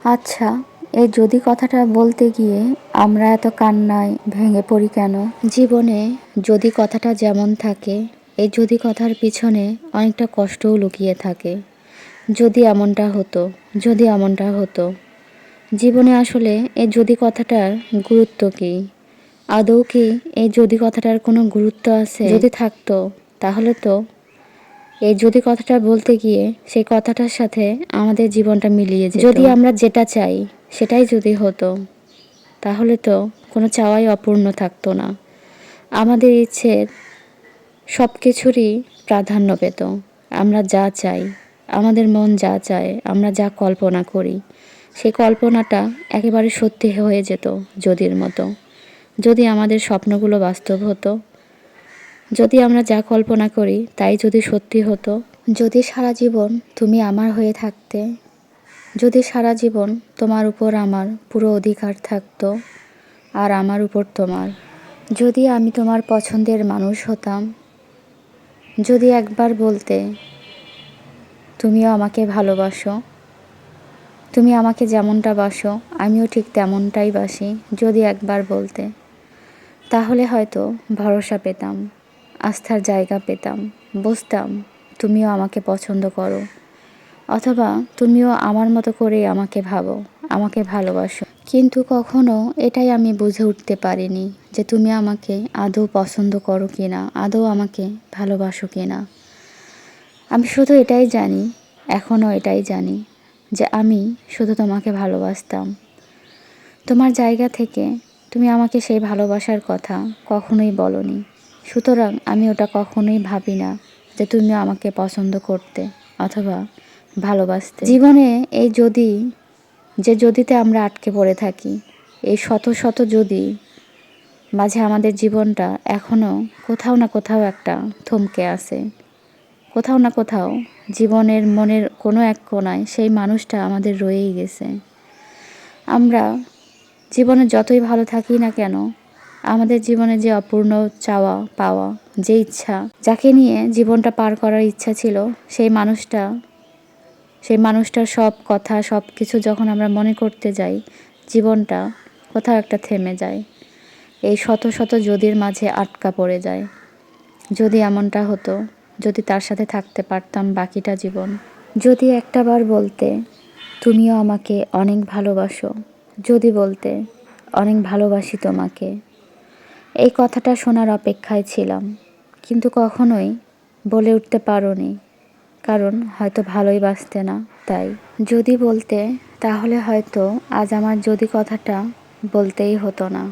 আচ্ছা, এই যদি কথাটা বলতে গিয়ে আমরা এত কান্নায় ভেঙে পড়ি কেন? জীবনে যদি কথাটা যেমন থাকে, এই যদি কথার পিছনে অনেকটা কষ্টও লুকিয়ে থাকে। যদি এমনটা হতো, যদি এমনটা হতো। জীবনে আসলে এই যদি কথাটার গুরুত্ব কী? আদৌ কি এই যদি কথাটার কোনো গুরুত্ব আছে? যদি থাকতো তাহলে তো এই যদি কথাটা বলতে গিয়ে সেই কথাটার সাথে আমাদের জীবনটা মিলিয়ে যেত। যদি আমরা যেটা চাই সেটাই যদি হতো, তাহলে তো কোনো চাওয়াই অপূর্ণ থাকতো না। আমাদের ইচ্ছের সব কিছুরই প্রাধান্য পেত। আমরা যা চাই, আমাদের মন যা চায়, আমরা যা কল্পনা করি, সেই কল্পনাটা একেবারে সত্যি হয়ে যেত যদির মতো। যদি আমাদের স্বপ্নগুলো বাস্তব হতো, যদি আমরা যা কল্পনা করি তাই যদি সত্যি হতো, যদি সারা জীবন তুমি আমার হয়ে থাকতে, যদি সারা জীবন তোমার উপর আমার পুরো অধিকার থাকতো আর আমার উপর তোমার, যদি আমি তোমার পছন্দের মানুষ হতাম, যদি একবার বলতে তুমিও আমাকে ভালোবাসো, তুমি আমাকে যেমনটা বাসো আমিও ঠিক তেমনটাই বাসি, যদি একবার বলতে, তাহলে হয়তো ভরসা পেতাম, আস্থার জায়গা পেতাম, বুঝতাম তুমিও আমাকে পছন্দ করো, অথবা তুমিও আমার মতো করেই আমাকে ভাবো, আমাকে ভালোবাসো। কিন্তু কখনো এটাই আমি বুঝে উঠতে পারিনি যে তুমি আমাকে আদৌ পছন্দ করো কি না, আদৌ আমাকে ভালোবাসো কি না। আমি শুধু এটাই জানি, এখনও এটাই জানি যে আমি শুধু তোমাকে ভালোবাসতাম। তোমার জায়গা থেকে তুমি আমাকে সেই ভালোবাসার কথা কখনোই বলোনি, সুতরাং আমি ওটা কখনোই ভাবি না যে তুমিও আমাকে পছন্দ করতে অথবা ভালোবাসতে। জীবনে এই যদিতে আমরা আটকে পড়ে থাকি, এই শত শত যদি মাঝে আমাদের জীবনটা এখনও কোথাও না কোথাও একটা থমকে আছে। কোথাও না কোথাও জীবনের মনের কোনো এক কোণায় সেই মানুষটা আমাদের রয়েই গেছে। আমরা জীবনে যতই ভালো থাকি না কেন, আমাদের জীবনে যে অপূর্ণ চাওয়া পাওয়া, যে ইচ্ছা, যাকে নিয়ে জীবনটা পার করার ইচ্ছা ছিল, সেই মানুষটার সব কথা সব কিছু যখন আমরা মনে করতে যাই, জীবনটা কোথাও একটা থেমে যায়, এই শত শত যদির মাঝে আটকা পড়ে যায়। যদি এমনটা হতো, যদি তার সাথে থাকতে পারতাম বাকিটা জীবন, যদি একটাবার বলতে তুমিও আমাকে অনেক ভালোবাসো, যদি বলতে অনেক ভালোবাসি তোমাকে, এই কথাটা শোনার অপেক্ষায় ছিলাম, কিন্তু কখনোই বলে উঠতে পারোনি, কারণ হয়তো ভালোই বাসতে না তাই। যদি বলতে তাহলে হয়তো আজ আমার যদি কথাটা বলতেই হতো না।